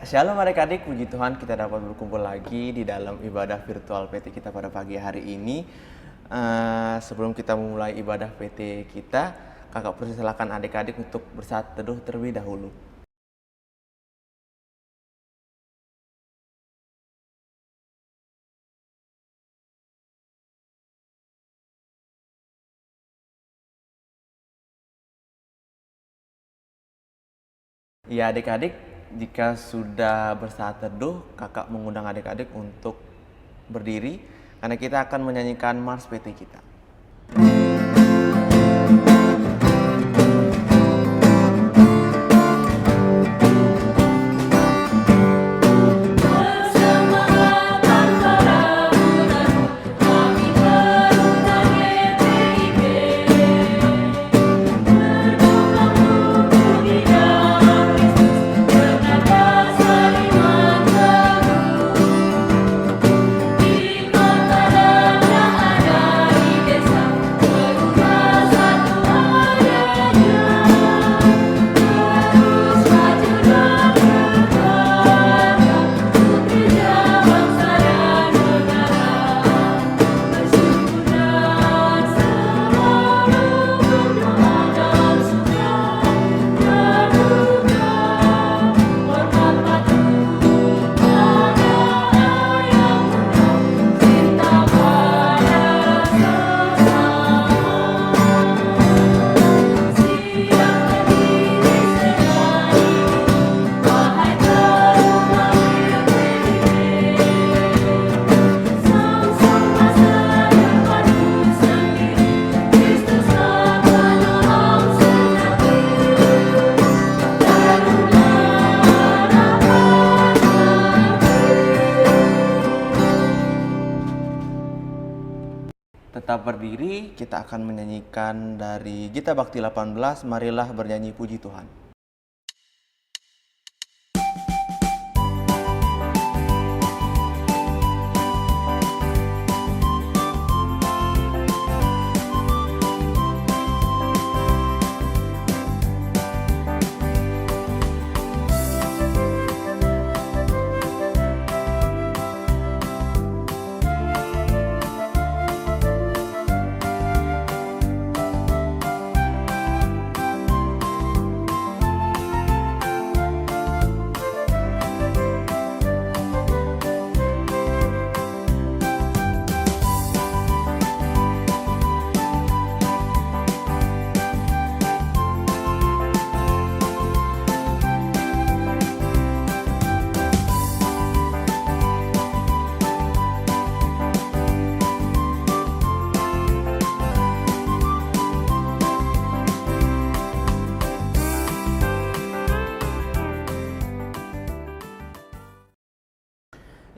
Shalom adik-adik, puji Tuhan kita dapat berkumpul lagi di dalam ibadah virtual PT kita pada pagi hari ini. Sebelum kita memulai ibadah PT kita, kakak persilakan adik-adik untuk bersaat teduh terlebih dahulu. Ya adik-adik, jika sudah bersaat teduh, kakak mengundang adik-adik untuk berdiri karena kita akan menyanyikan Mars PT kita. Tetap berdiri, kita akan menyanyikan dari Gita Bakti 18, marilah bernyanyi puji Tuhan.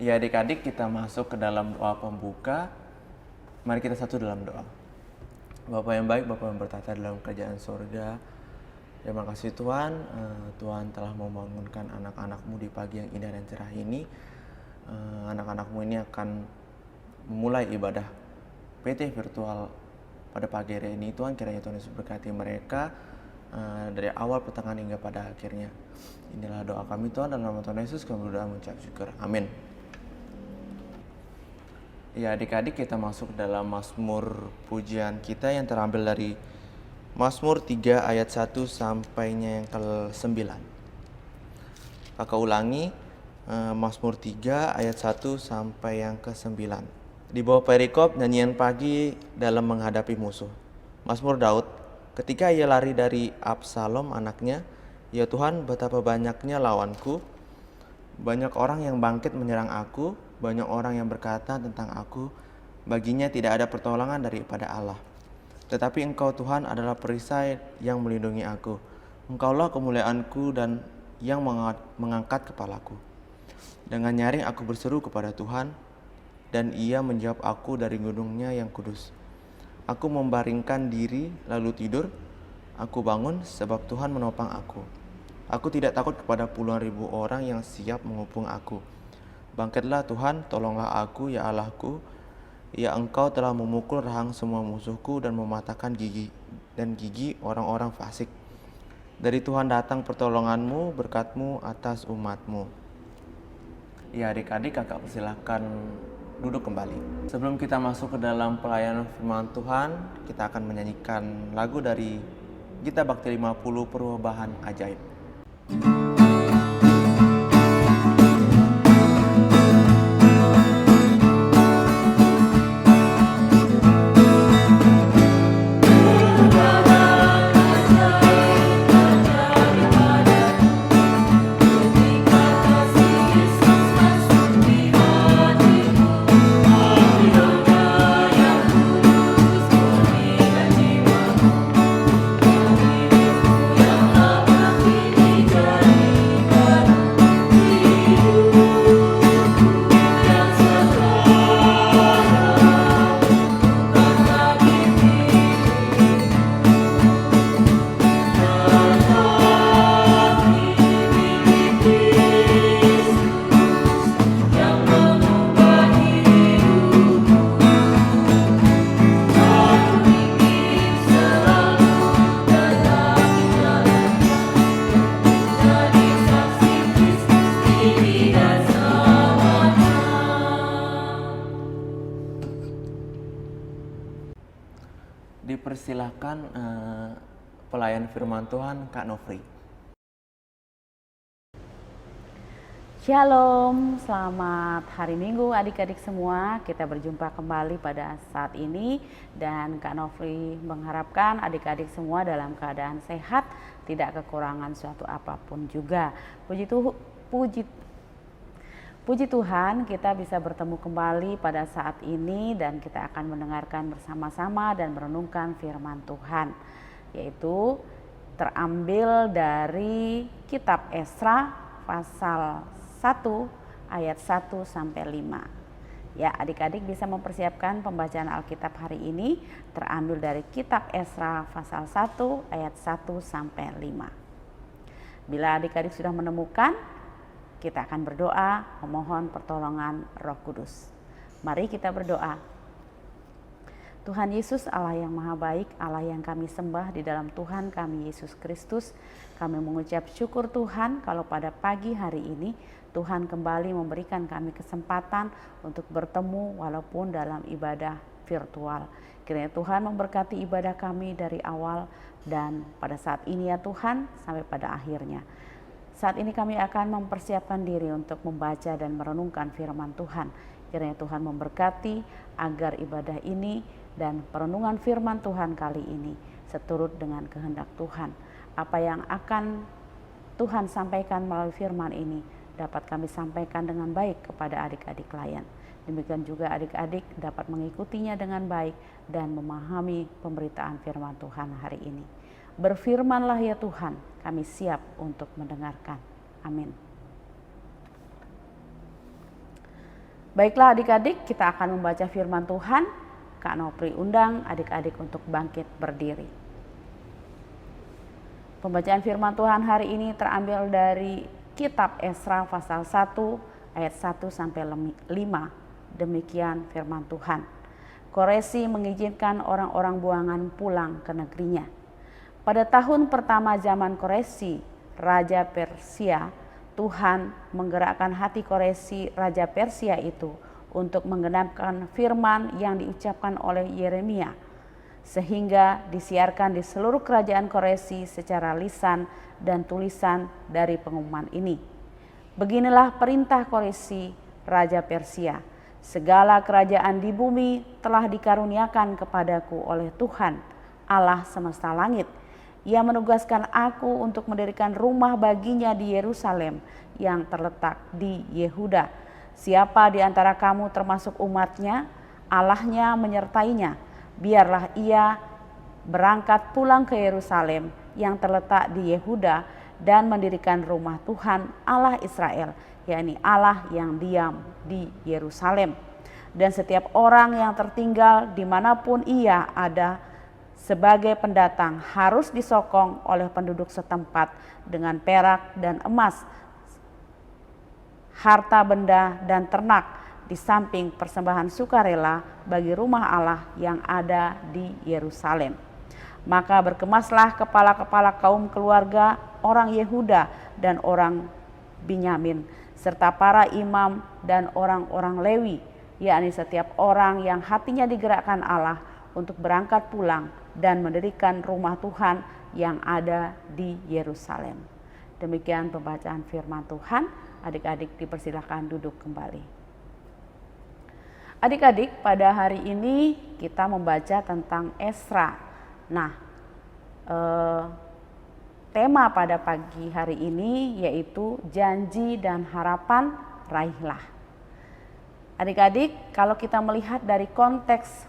Ya adik-adik, kita masuk ke dalam doa pembuka. Mari kita satu dalam doa. Bapa yang baik, Bapa yang bertata dalam kerajaan surga, terima kasih Tuhan. Tuhan telah membangunkan anak-anak-Mu di pagi yang indah dan cerah ini. Anak-anak-Mu ini akan memulai ibadah PT virtual pada pagi hari ini. Tuhan, kiranya Tuhan Yesus berkati mereka dari awal, pertengahan hingga pada akhirnya. Inilah doa kami Tuhan, dalam nama Tuhan Yesus kami berdoa mengucap syukur. Amin. Ya adik-adik, kita masuk dalam Mazmur pujian kita yang terambil dari Mazmur 3 ayat 1 sampainya yang ke-9. Kakak ulangi, Mazmur 3 ayat 1 sampai yang ke-9. Di bawah perikop nyanyian pagi dalam menghadapi musuh. Mazmur Daud, ketika ia lari dari Absalom anaknya, ya Tuhan, betapa banyaknya lawanku, banyak orang yang bangkit menyerang aku, banyak orang yang berkata tentang aku, baginya tidak ada pertolongan daripada Allah. Tetapi Engkau Tuhan adalah perisai yang melindungi aku. Engkaulah kemuliaanku dan yang mengangkat kepalaku. Dengan nyaring aku berseru kepada Tuhan, dan Ia menjawab aku dari gunung-Nya yang kudus. Aku membaringkan diri lalu tidur, aku bangun sebab Tuhan menopang aku. Aku tidak takut kepada puluhan ribu orang yang siap mengepung aku. Bangkitlah Tuhan, tolonglah aku ya Allahku. Ya Engkau telah memukul rahang semua musuhku dan mematahkan gigi orang-orang fasik. Dari Tuhan datang pertolonganmu, berkat-Mu atas umat-Mu. Ya adik-adik, kakak persilahkan duduk kembali. Sebelum kita masuk ke dalam pelayanan firman Tuhan, kita akan menyanyikan lagu dari Gita Bakti 50 Perubahan Ajaib. Dipersilahkan pelayan firman Tuhan Kak Nofri. Shalom, selamat hari Minggu adik-adik semua. Kita berjumpa kembali pada saat ini dan Kak Nofri mengharapkan adik-adik semua dalam keadaan sehat, tidak kekurangan suatu apapun juga. Puji Tuhan, kita bisa bertemu kembali pada saat ini dan kita akan mendengarkan bersama-sama dan merenungkan firman Tuhan, yaitu terambil dari kitab Esra pasal 1 ayat 1 sampai 5. Ya, adik-adik bisa mempersiapkan pembacaan Alkitab hari ini terambil dari kitab Esra pasal 1 ayat 1 sampai 5. Bila adik-adik sudah menemukan, kita akan berdoa memohon pertolongan Roh Kudus. Mari kita berdoa. Tuhan Yesus, Allah yang maha baik, Allah yang kami sembah di dalam Tuhan kami Yesus Kristus, kami mengucap syukur Tuhan kalau pada pagi hari ini Tuhan kembali memberikan kami kesempatan untuk bertemu walaupun dalam ibadah virtual. Kiranya Tuhan memberkati ibadah kami dari awal dan pada saat ini ya Tuhan sampai pada akhirnya. Saat ini kami akan mempersiapkan diri untuk membaca dan merenungkan firman Tuhan. Kiranya Tuhan memberkati agar ibadah ini dan perenungan firman Tuhan kali ini seturut dengan kehendak Tuhan. Apa yang akan Tuhan sampaikan melalui firman ini dapat kami sampaikan dengan baik kepada adik-adik klien. Demikian juga adik-adik dapat mengikutinya dengan baik dan memahami pemberitaan firman Tuhan hari ini. Berfirmanlah ya Tuhan, kami siap untuk mendengarkan. Amin. Baiklah adik-adik, kita akan membaca firman Tuhan. Kak Nofri undang adik-adik untuk bangkit berdiri. Pembacaan firman Tuhan hari ini terambil dari kitab Esra pasal 1 ayat 1 sampai 5. Demikian firman Tuhan. Koresi mengizinkan orang-orang buangan pulang ke negerinya. Pada tahun pertama zaman Koresi, Raja Persia, Tuhan menggerakkan hati Koresi, Raja Persia itu untuk menggenapkan firman yang diucapkan oleh Yeremia, sehingga disiarkan di seluruh kerajaan Koresi secara lisan dan tulisan dari pengumuman ini. Beginilah perintah Koresi, Raja Persia, segala kerajaan di bumi telah dikaruniakan kepadaku oleh Tuhan, Allah semesta langit. Ia menugaskan aku untuk mendirikan rumah baginya di Yerusalem yang terletak di Yehuda. Siapa di antara kamu termasuk umatnya, Allahnya menyertainya. Biarlah ia berangkat pulang ke Yerusalem yang terletak di Yehuda dan mendirikan rumah Tuhan Allah Israel, yakni Allah yang diam di Yerusalem. Dan setiap orang yang tertinggal dimanapun ia ada sebagai pendatang harus disokong oleh penduduk setempat dengan perak dan emas, harta benda dan ternak, di samping persembahan sukarela bagi rumah Allah yang ada di Yerusalem. Maka berkemaslah kepala-kepala kaum keluarga orang Yehuda dan orang Binyamin, serta para imam dan orang-orang Lewi, yakni setiap orang yang hatinya digerakkan Allah untuk berangkat pulang dan mendirikan rumah Tuhan yang ada di Yerusalem. Demikian pembacaan firman Tuhan. Adik-adik dipersilakan duduk kembali. Adik-adik, pada hari ini kita membaca tentang Esra. Nah, tema pada pagi hari ini yaitu janji dan harapan raihlah. Adik-adik, kalau kita melihat dari konteks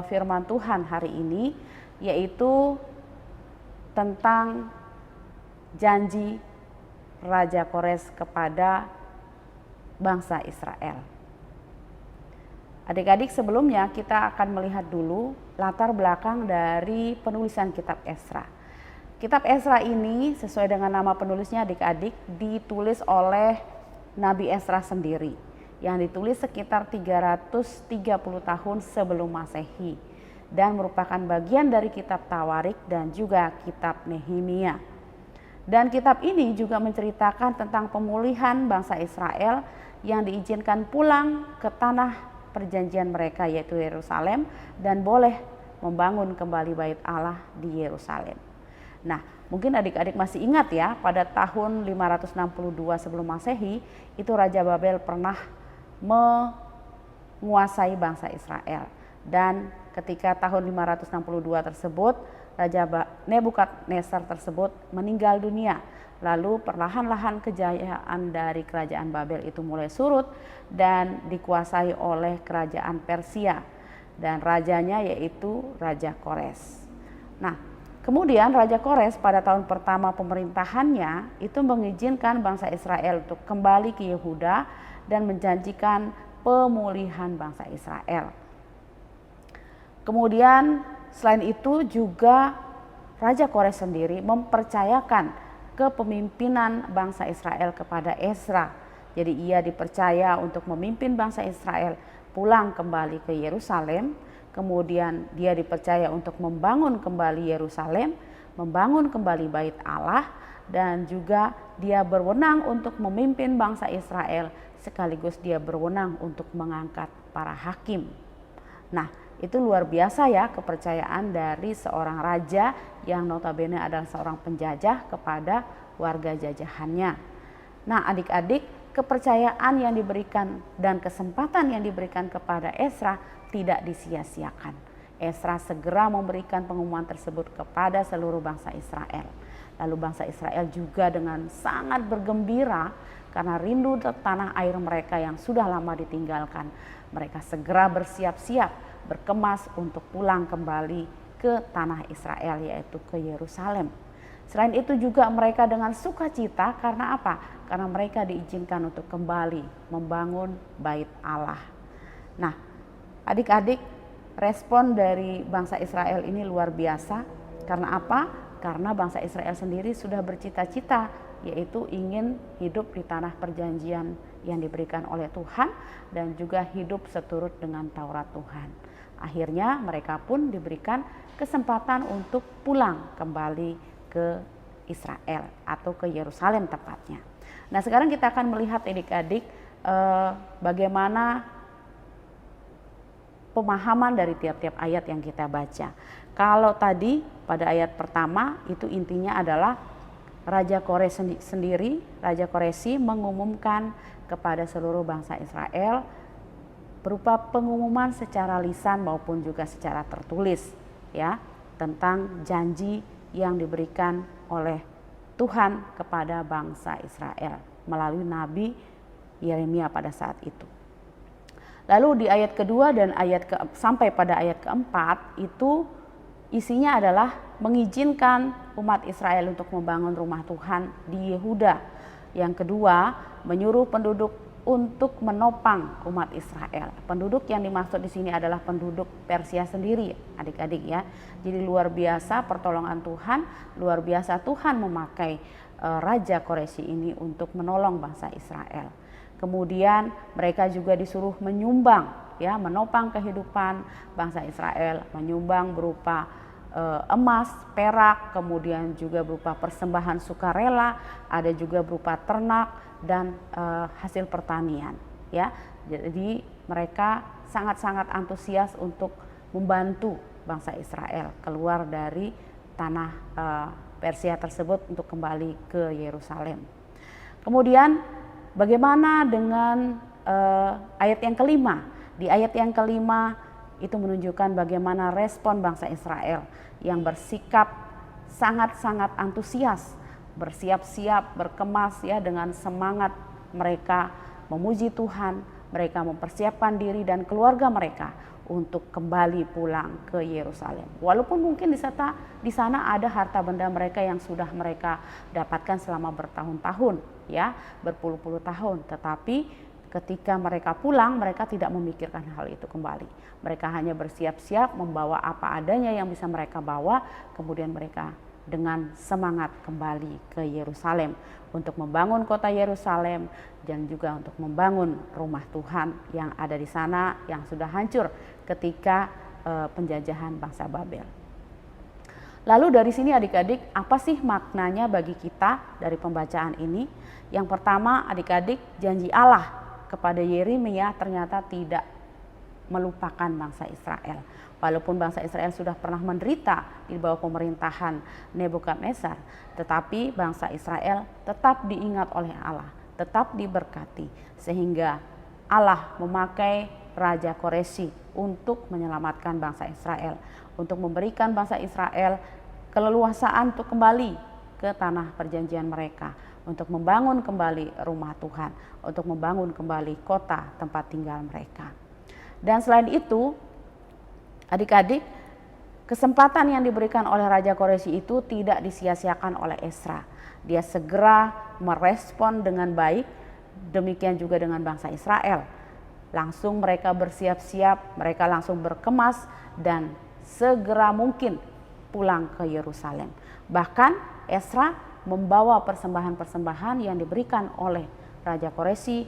firman Tuhan hari ini, yaitu tentang janji Raja Kores kepada bangsa Israel. Adik-adik, sebelumnya kita akan melihat dulu latar belakang dari penulisan kitab Esra. Kitab Esra ini sesuai dengan nama penulisnya adik-adik ditulis oleh Nabi Esra sendiri yang ditulis sekitar 330 tahun sebelum Masehi dan merupakan bagian dari kitab Tawarik dan juga kitab Nehemia. Dan kitab ini juga menceritakan tentang pemulihan bangsa Israel yang diizinkan pulang ke tanah perjanjian mereka yaitu Yerusalem dan boleh membangun kembali bait Allah di Yerusalem. Nah, mungkin adik-adik masih ingat ya, pada tahun 562 sebelum Masehi itu Raja Babel pernah menguasai bangsa Israel. Dan ketika tahun 562 tersebut Raja Nebukadnezar tersebut meninggal dunia. Lalu perlahan-lahan kejayaan dari kerajaan Babel itu mulai surut dan dikuasai oleh kerajaan Persia dan rajanya yaitu Raja Kores. Nah, kemudian Raja Kores pada tahun pertama pemerintahannya itu mengizinkan bangsa Israel untuk kembali ke Yehuda dan menjanjikan pemulihan bangsa Israel. Kemudian selain itu juga Raja Kores sendiri mempercayakan kepemimpinan bangsa Israel kepada Esra. Jadi ia dipercaya untuk memimpin bangsa Israel pulang kembali ke Yerusalem. Kemudian dia dipercaya untuk membangun kembali Yerusalem, membangun kembali bait Allah, dan juga dia berwenang untuk memimpin bangsa Israel sekaligus dia berwenang untuk mengangkat para hakim. Nah, itu luar biasa ya kepercayaan dari seorang raja yang notabene adalah seorang penjajah kepada warga jajahannya. Nah, adik-adik, kepercayaan yang diberikan dan kesempatan yang diberikan kepada Esra tidak disia-siakan. Esra segera memberikan pengumuman tersebut kepada seluruh bangsa Israel. Lalu bangsa Israel juga dengan sangat bergembira karena rindu tanah air mereka yang sudah lama ditinggalkan. Mereka segera bersiap-siap berkemas untuk pulang kembali ke tanah Israel yaitu ke Yerusalem. Selain itu juga mereka dengan sukacita karena apa? Karena mereka diizinkan untuk kembali membangun bait Allah. Nah, adik-adik, respon dari bangsa Israel ini luar biasa. Karena apa? Karena bangsa Israel sendiri sudah bercita-cita yaitu ingin hidup di tanah perjanjian yang diberikan oleh Tuhan dan juga hidup seturut dengan Taurat Tuhan. Akhirnya mereka pun diberikan kesempatan untuk pulang kembali ke Israel atau ke Yerusalem tepatnya. Nah, sekarang kita akan melihat adik-adik bagaimana pemahaman dari tiap-tiap ayat yang kita baca. Kalau tadi pada ayat pertama itu intinya adalah Raja Kores sendiri, Raja Koresi mengumumkan kepada seluruh bangsa Israel berupa pengumuman secara lisan maupun juga secara tertulis ya tentang janji yang diberikan oleh Tuhan kepada bangsa Israel melalui Nabi Yeremia pada saat itu. Lalu di ayat kedua dan sampai pada ayat keempat itu isinya adalah mengizinkan umat Israel untuk membangun rumah Tuhan di Yehuda. Yang kedua, menyuruh penduduk untuk menopang umat Israel. Penduduk yang dimaksud di sini adalah penduduk Persia sendiri, adik-adik ya. Jadi luar biasa pertolongan Tuhan, luar biasa Tuhan memakai Raja Koresi ini untuk menolong bangsa Israel. Kemudian mereka juga disuruh menyumbang ya, menopang kehidupan bangsa Israel, menyumbang berupa emas, perak, kemudian juga berupa persembahan sukarela, ada juga berupa ternak dan hasil pertanian, ya. Jadi mereka sangat-sangat antusias untuk membantu bangsa Israel keluar dari tanah Persia tersebut untuk kembali ke Yerusalem. Kemudian bagaimana dengan ayat yang kelima? Di ayat yang kelima itu menunjukkan bagaimana respon bangsa Israel yang bersikap sangat-sangat antusias, bersiap-siap, berkemas ya dengan semangat mereka memuji Tuhan, mereka mempersiapkan diri dan keluarga mereka untuk kembali pulang ke Yerusalem. Walaupun mungkin di sana ada harta benda mereka yang sudah mereka dapatkan selama bertahun-tahun ya, berpuluh-puluh tahun, tetapi ketika mereka pulang, mereka tidak memikirkan hal itu kembali. Mereka hanya bersiap-siap membawa apa adanya yang bisa mereka bawa, kemudian mereka dengan semangat kembali ke Yerusalem untuk membangun kota Yerusalem dan juga untuk membangun rumah Tuhan yang ada di sana yang sudah hancur ketika penjajahan bangsa Babel. Lalu dari sini adik-adik, apa sih maknanya bagi kita dari pembacaan ini? Yang pertama adik-adik, janji Allah kepada Yeremia ternyata tidak melupakan bangsa Israel. Walaupun bangsa Israel sudah pernah menderita di bawah pemerintahan Nebukadnezar, tetapi bangsa Israel tetap diingat oleh Allah, tetap diberkati, sehingga Allah memakai Raja Koreshi untuk menyelamatkan bangsa Israel, untuk memberikan bangsa Israel keleluasaan untuk kembali ke tanah perjanjian mereka, untuk membangun kembali rumah Tuhan, untuk membangun kembali kota tempat tinggal mereka. Dan selain itu, adik-adik, kesempatan yang diberikan oleh Raja Koreshi itu tidak disia-siakan oleh Ezra. Dia segera merespon dengan baik, demikian juga dengan bangsa Israel. Langsung mereka bersiap-siap, mereka langsung berkemas dan segera mungkin pulang ke Yerusalem. Bahkan Ezra membawa persembahan-persembahan yang diberikan oleh Raja Koreshi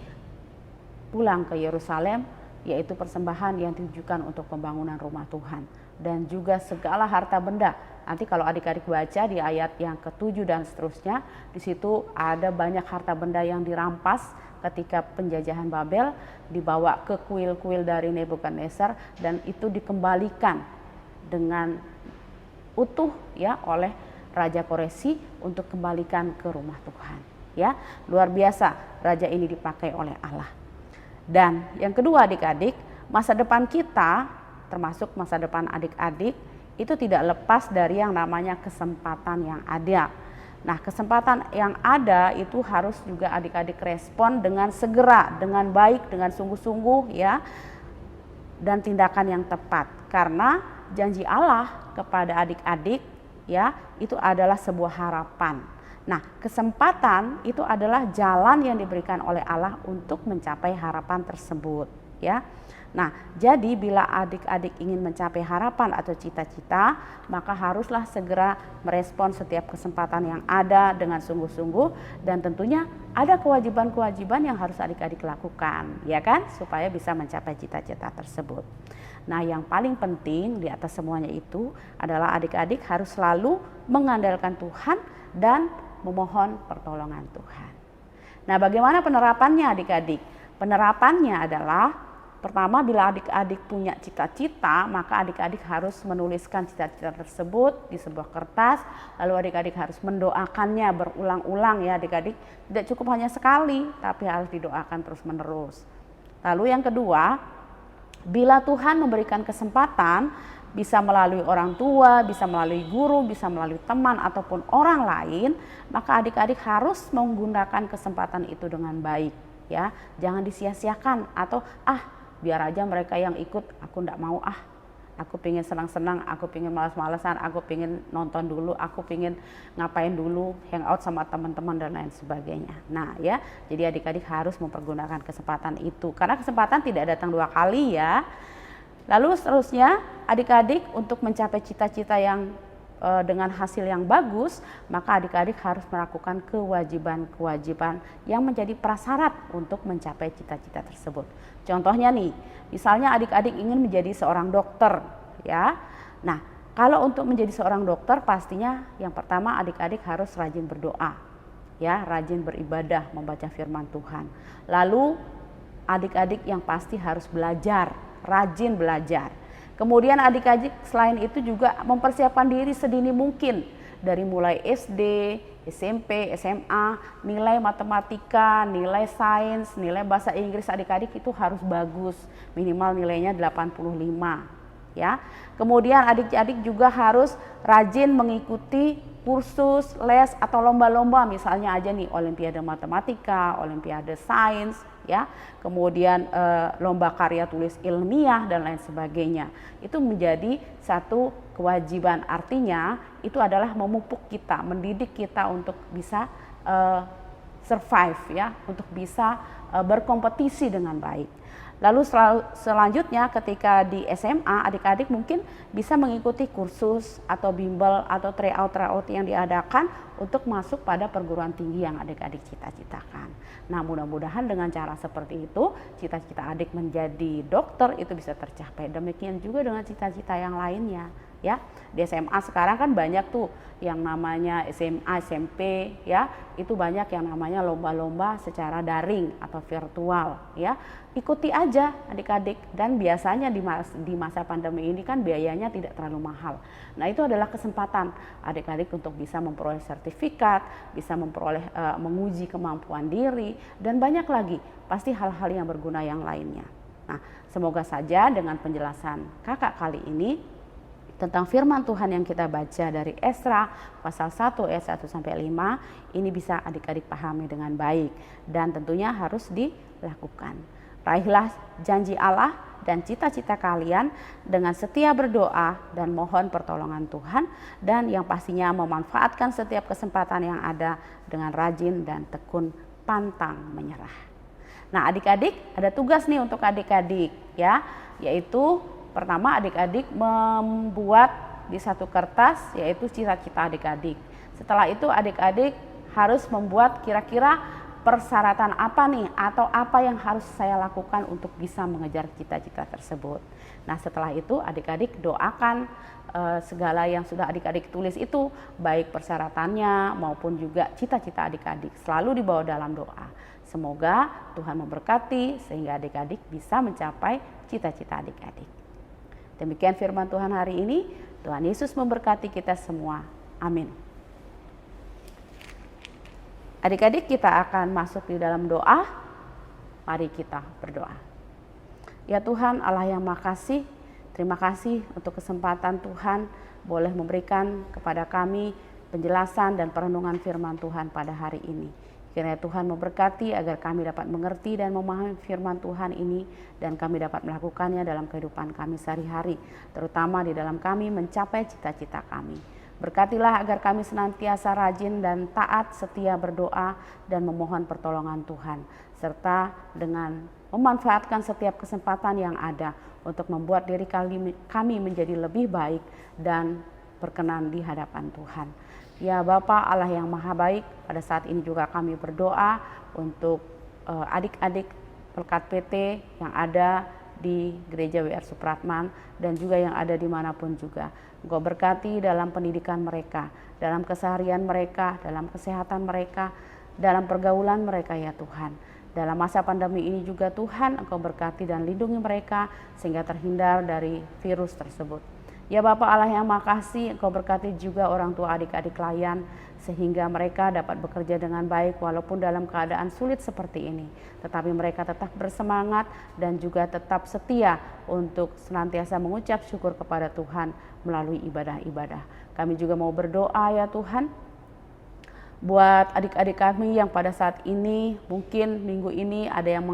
pulang ke Yerusalem, yaitu persembahan yang ditujukan untuk pembangunan rumah Tuhan dan juga segala harta benda. Nanti kalau adik-adik baca di ayat yang ke-7 dan seterusnya, di situ ada banyak harta benda yang dirampas ketika penjajahan Babel, dibawa ke kuil-kuil dari Nebukadnezar dan itu dikembalikan dengan utuh ya oleh Raja Koreshi untuk kembalikan ke rumah Tuhan. Ya, luar biasa raja ini dipakai oleh Allah. Dan yang kedua adik-adik, masa depan kita termasuk masa depan adik-adik itu tidak lepas dari yang namanya kesempatan yang ada. Nah, kesempatan yang ada itu harus juga adik-adik respon dengan segera, dengan baik, dengan sungguh-sungguh ya, dan tindakan yang tepat. Karena janji Allah kepada adik-adik ya, itu adalah sebuah harapan. Nah, kesempatan itu adalah jalan yang diberikan oleh Allah untuk mencapai harapan tersebut, ya. Nah, jadi bila adik-adik ingin mencapai harapan atau cita-cita, maka haruslah segera merespon setiap kesempatan yang ada dengan sungguh-sungguh dan tentunya ada kewajiban-kewajiban yang harus adik-adik lakukan, ya kan, supaya bisa mencapai cita-cita tersebut. Nah, yang paling penting di atas semuanya itu adalah adik-adik harus selalu mengandalkan Tuhan dan memohon pertolongan Tuhan. Nah, bagaimana penerapannya adik-adik? Penerapannya adalah pertama, bila adik-adik punya cita-cita, maka adik-adik harus menuliskan cita-cita tersebut di sebuah kertas, lalu adik-adik harus mendoakannya berulang-ulang ya adik-adik. Tidak cukup hanya sekali, tapi harus didoakan terus-menerus. Lalu yang kedua, bila Tuhan memberikan kesempatan, bisa melalui orang tua, bisa melalui guru, bisa melalui teman ataupun orang lain, maka adik-adik harus menggunakan kesempatan itu dengan baik ya. Jangan disia-siakan atau biar aja mereka yang ikut, aku enggak mau aku pingin senang-senang, aku pingin malas-malasan, aku pingin nonton dulu, aku pingin ngapain dulu, hangout sama teman-teman dan lain sebagainya. Nah ya, jadi adik-adik harus mempergunakan kesempatan itu karena kesempatan tidak datang dua kali ya. Lalu seterusnya adik-adik untuk mencapai cita-cita yang dengan hasil yang bagus, maka adik-adik harus melakukan kewajiban-kewajiban yang menjadi prasyarat untuk mencapai cita-cita tersebut. Contohnya nih, misalnya adik-adik ingin menjadi seorang dokter, ya. Nah, Kalau untuk menjadi seorang dokter pastinya yang pertama adik-adik harus rajin berdoa, ya, rajin beribadah, membaca firman Tuhan. Lalu adik-adik yang pasti harus belajar, rajin belajar. Kemudian adik-adik selain itu juga mempersiapkan diri sedini mungkin dari mulai SD, SMP, SMA, nilai matematika, nilai sains, nilai bahasa Inggris adik-adik itu harus bagus, minimal nilainya 85, ya. Kemudian adik-adik juga harus rajin mengikuti kursus, les atau lomba-lomba, misalnya aja nih olimpiade matematika, olimpiade sains, ya. Kemudian lomba karya tulis ilmiah dan lain sebagainya. Itu menjadi satu kewajiban, artinya itu adalah memupuk kita, mendidik kita untuk bisa survive, ya, untuk bisa berkompetisi dengan baik. Lalu selanjutnya ketika di SMA adik-adik mungkin bisa mengikuti kursus atau bimbel atau tryout yang diadakan untuk masuk pada perguruan tinggi yang adik-adik cita-citakan. Nah, mudah-mudahan dengan cara seperti itu cita-cita adik menjadi dokter itu bisa tercapai. Demikian juga dengan cita-cita yang lainnya, ya. Di SMA sekarang kan banyak tuh yang namanya SMA, SMP, ya, itu banyak yang namanya lomba-lomba secara daring atau virtual, ya. Ikuti aja adik-adik, dan biasanya di masa pandemi ini kan biayanya tidak terlalu mahal. Nah, itu adalah kesempatan adik-adik untuk bisa memperoleh sertifikat, bisa memperoleh menguji kemampuan diri, dan banyak lagi pasti hal-hal yang berguna yang lainnya. Nah, semoga saja dengan penjelasan kakak kali ini tentang firman Tuhan yang kita baca dari Esra pasal 1 ayat 1 sampai 5 ini bisa adik-adik pahami dengan baik dan tentunya harus dilakukan. Raihlah janji Allah dan cita-cita kalian dengan setia berdoa dan mohon pertolongan Tuhan, dan yang pastinya memanfaatkan setiap kesempatan yang ada dengan rajin dan tekun pantang menyerah. Nah, adik-adik ada tugas nih untuk adik-adik, ya, yaitu pertama adik-adik membuat di satu kertas yaitu cita-cita adik-adik. Setelah itu adik-adik harus membuat kira-kira persyaratan apa nih atau apa yang harus saya lakukan untuk bisa mengejar cita-cita tersebut. Nah, setelah itu adik-adik doakan segala yang sudah adik-adik tulis itu, baik persyaratannya maupun juga cita-cita adik-adik, selalu dibawa dalam doa. Semoga Tuhan memberkati sehingga adik-adik bisa mencapai cita-cita adik-adik. Demikian firman Tuhan hari ini. Tuhan Yesus memberkati kita semua. Amin. Adik-adik, kita akan masuk di dalam doa. Mari kita berdoa. Ya Tuhan Allah yang makasih, terima kasih untuk kesempatan Tuhan boleh memberikan kepada kami penjelasan dan perenungan firman Tuhan pada hari ini. Kiranya Tuhan memberkati agar kami dapat mengerti dan memahami firman Tuhan ini dan kami dapat melakukannya dalam kehidupan kami sehari-hari, terutama di dalam kami mencapai cita-cita kami. Berkatilah agar kami senantiasa rajin dan taat setia berdoa dan memohon pertolongan Tuhan, serta dengan memanfaatkan setiap kesempatan yang ada untuk membuat diri kami menjadi lebih baik dan berkenan di hadapan Tuhan. Ya Bapa Allah yang Maha Baik, pada saat ini juga kami berdoa untuk adik-adik Pelkat PT yang ada di Gereja WR Supratman dan juga yang ada dimanapun juga. Engkau berkati dalam pendidikan mereka, dalam keseharian mereka, dalam kesehatan mereka, dalam pergaulan mereka ya Tuhan. Dalam masa pandemi ini juga Tuhan Engkau berkati dan lindungi mereka sehingga terhindar dari virus tersebut. Ya Bapa Allah yang makasih, Engkau berkati juga orang tua adik-adik klien sehingga mereka dapat bekerja dengan baik walaupun dalam keadaan sulit seperti ini. Tetapi mereka tetap bersemangat dan juga tetap setia untuk senantiasa mengucap syukur kepada Tuhan melalui ibadah-ibadah. Kami juga mau berdoa ya Tuhan, buat adik-adik kami yang pada saat ini mungkin minggu ini ada yang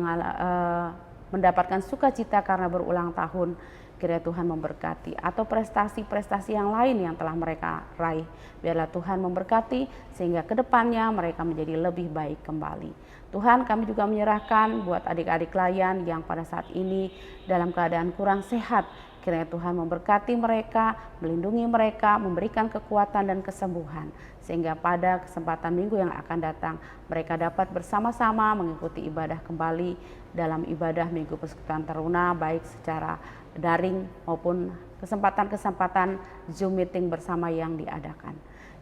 mendapatkan sukacita karena berulang tahun. Kiranya Tuhan memberkati, atau prestasi-prestasi yang lain yang telah mereka raih. Biarlah Tuhan memberkati sehingga kedepannya mereka menjadi lebih baik kembali. Tuhan, kami juga menyerahkan buat adik-adik klien yang pada saat ini dalam keadaan kurang sehat. Kiranya Tuhan memberkati mereka, melindungi mereka, memberikan kekuatan dan kesembuhan. Sehingga pada kesempatan minggu yang akan datang, mereka dapat bersama-sama mengikuti ibadah kembali dalam ibadah Minggu Persekutuan Taruna, baik secara daring maupun kesempatan-kesempatan Zoom meeting bersama yang diadakan.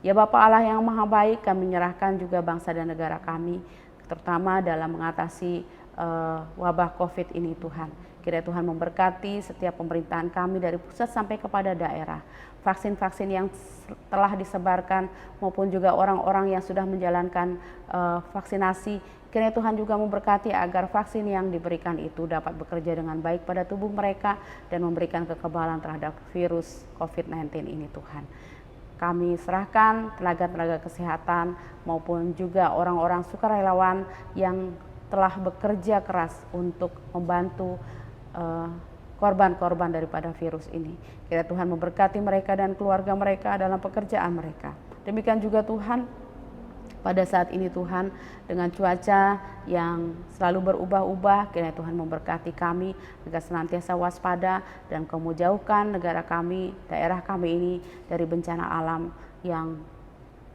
Ya Bapa Allah yang Maha Baik, kami menyerahkan juga bangsa dan negara kami, terutama dalam mengatasi wabah COVID ini Tuhan. Kiranya Tuhan memberkati setiap pemerintahan kami dari pusat sampai kepada daerah. Vaksin-vaksin yang telah disebarkan maupun juga orang-orang yang sudah menjalankan vaksinasi, kiranya Tuhan juga memberkati agar vaksin yang diberikan itu dapat bekerja dengan baik pada tubuh mereka dan memberikan kekebalan terhadap virus COVID-19 ini Tuhan. Kami serahkan tenaga-tenaga kesehatan maupun juga orang-orang sukarelawan yang telah bekerja keras untuk membantu korban-korban daripada virus ini. Kiranya Tuhan memberkati mereka dan keluarga mereka dalam pekerjaan mereka. Demikian juga Tuhan, pada saat ini Tuhan, dengan cuaca yang selalu berubah-ubah, kiranya Tuhan memberkati kami agar senantiasa waspada dan Kamu jauhkan negara kami, daerah kami ini dari bencana alam yang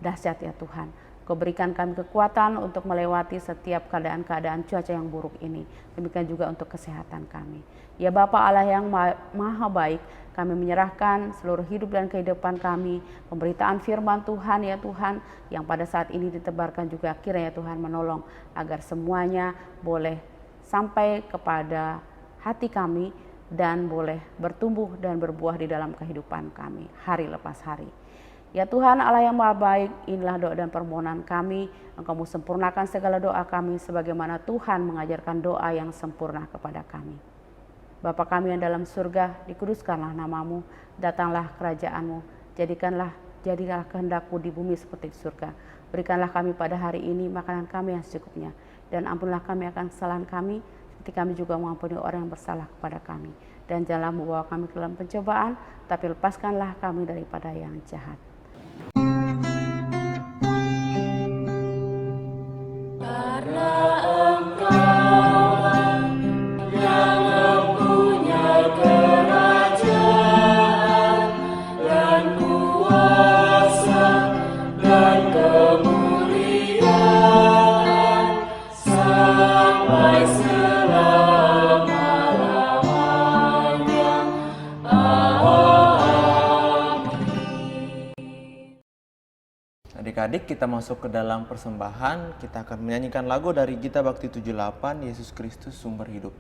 dahsyat ya Tuhan. Kau berikan kami kekuatan untuk melewati setiap keadaan-keadaan cuaca yang buruk ini. Demikian juga untuk kesehatan kami. Ya Bapa Allah yang Maha Baik, kami menyerahkan seluruh hidup dan kehidupan kami, pemberitaan firman Tuhan ya Tuhan, yang pada saat ini ditebarkan juga kiranya Tuhan menolong agar semuanya boleh sampai kepada hati kami dan boleh bertumbuh dan berbuah di dalam kehidupan kami hari lepas hari. Ya Tuhan Allah yang Maha Baik, inilah doa dan permohonan kami. Engkau sempurnakan segala doa kami sebagaimana Tuhan mengajarkan doa yang sempurna kepada kami. Bapa kami yang dalam surga, dikuduskanlah namamu, datanglah kerajaan-Mu, jadilah kehendak-Mu di bumi seperti di surga. Berikanlah kami pada hari ini makanan kami yang secukupnya, dan ampunlah kami akan kesalahan kami, seperti kami juga mengampuni orang yang bersalah kepada kami. Dan janganlah membawa kami ke dalam pencobaan, tapi lepaskanlah kami daripada yang jahat. Adik-adik, kita masuk ke dalam persembahan. Kita akan menyanyikan lagu dari Gita Bakti 78, Yesus Kristus Sumber Hidup.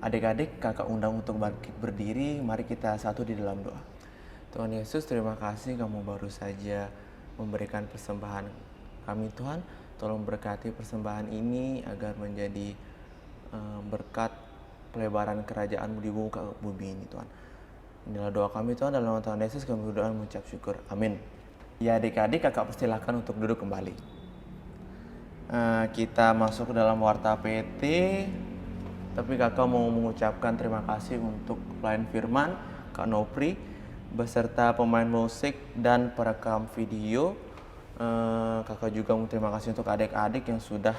Adik-adik, kakak undang untuk bangkit berdiri. Mari kita satu di dalam doa. Tuhan Yesus, terima kasih Kamu baru saja memberikan persembahan kami Tuhan. Tolong berkati persembahan ini agar menjadi berkat pelebaran kerajaan-Mu di muka bumi ini Tuhan. Inilah doa kami Tuhan, dalam nama Tuhan Yesus kami berdoa mengucap syukur. Amin. Ya adik-adik, kakak persilahkan untuk duduk kembali. Kita masuk ke dalam warta PT. Tapi kakak mau mengucapkan terima kasih untuk pelayan firman, Kak Nopri, beserta pemain musik dan perekam video. Kakak juga mau terima kasih untuk adik-adik yang sudah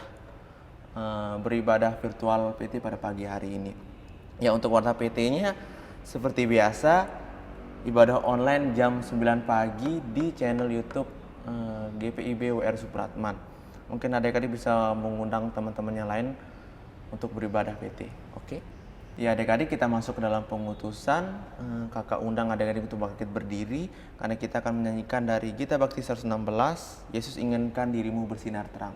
beribadah virtual PT pada pagi hari ini. Ya, untuk warta PT-nya seperti biasa, ibadah online jam 9 pagi di channel YouTube GPIB WR Supratman. Mungkin adik-adik bisa mengundang teman-teman yang lain untuk beribadah PT. Oke. Ya adik-adik, kita masuk ke dalam pengutusan. Kakak undang adik-adik untuk bangkit berdiri karena kita akan menyanyikan dari Gita Bakti 116, Yesus inginkan dirimu bersinar terang.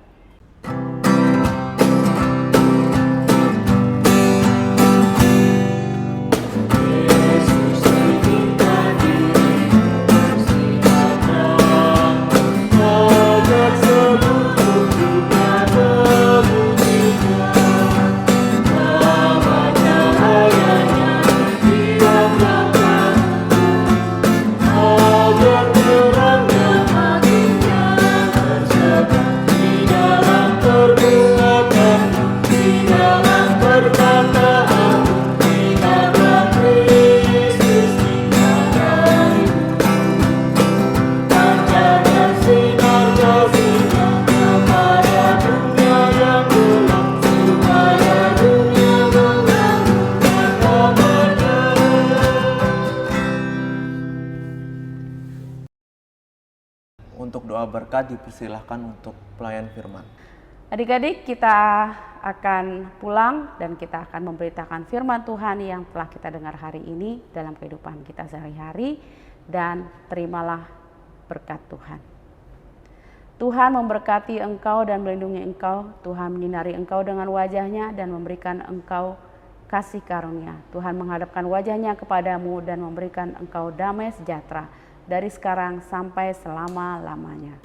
Untuk doa berkat dipersilahkan untuk pelayan firman. Adik-adik, kita akan pulang dan kita akan memberitakan firman Tuhan yang telah kita dengar hari ini dalam kehidupan kita sehari-hari, dan terimalah berkat Tuhan. Tuhan memberkati engkau dan melindungi engkau. Tuhan menyinari engkau dengan wajah-Nya dan memberikan engkau kasih karunia. Tuhan menghadapkan wajah-Nya kepadamu dan memberikan engkau damai sejahtera dari sekarang sampai selama-lamanya.